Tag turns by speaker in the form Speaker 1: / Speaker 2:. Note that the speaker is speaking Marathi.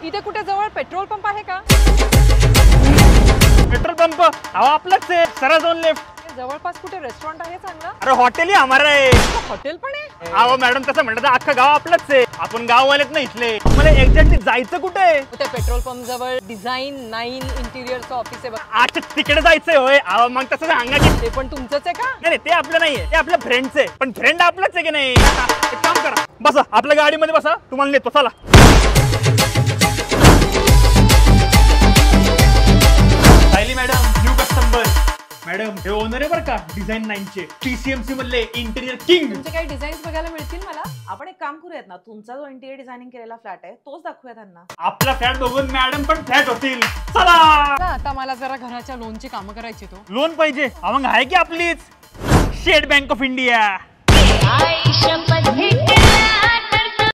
Speaker 1: इथे कुठे जवळ पेट्रोल पंप आहे का?
Speaker 2: पेट्रोल पंप आपलाच आहे, सरळ जाऊन लेफ्ट.
Speaker 1: जवळपास कुठे रेस्टॉरंट आहे चांगला?
Speaker 2: अरे हॉटेल ही हमारा आहे.
Speaker 1: हॉटेल पण आहे?
Speaker 2: अहो मॅडम तसं म्हणलं तर अख्खं गाव आपलंच आहे. आपण गाववालेच ना इथले. मला एक्झॅक्टली जायचं कुठे आहे?
Speaker 1: त्या पेट्रोल पंप जवळ डिझाईन 9 इंटिरियरचं ऑफिस आहे बघ.
Speaker 2: अच्छा तिकडे जायचंय होय. अहो मग तसं सांगा की.
Speaker 1: ते पण तुमचंच आहे का?
Speaker 2: नाही ते आपलं नाहीये, ते आपल्या फ्रेंडचं आहे. पण फ्रेंड आपलाच आहे की नाही? एक काम करा, बसा आपल्या गाडीमध्ये बसा, तुम्हाला नेतो चला. Madam new customer. मॅडम हे ओनर आहे बरं का डिझाईन 9 चे, TCMC मधले इंटिरियर किंग.
Speaker 1: तुमचे काही डिझाईन्स बघायला मिळतील मला?
Speaker 3: आपण एक काम करूयात ना, तुमचा जो इंटिरियर डिझायनिंग केलेला फ्लॅट आहे तोच दाखवूया त्यांना.
Speaker 2: आपला फ्लॅट बघून मॅडम पण फ्लॅट होतील. चला.
Speaker 1: आता मला जरा घराच्या लोनची कामं करायची. तो
Speaker 2: लोन पाहिजे? मग आहे की आपलीच स्टेट बँक ऑफ इंडिया.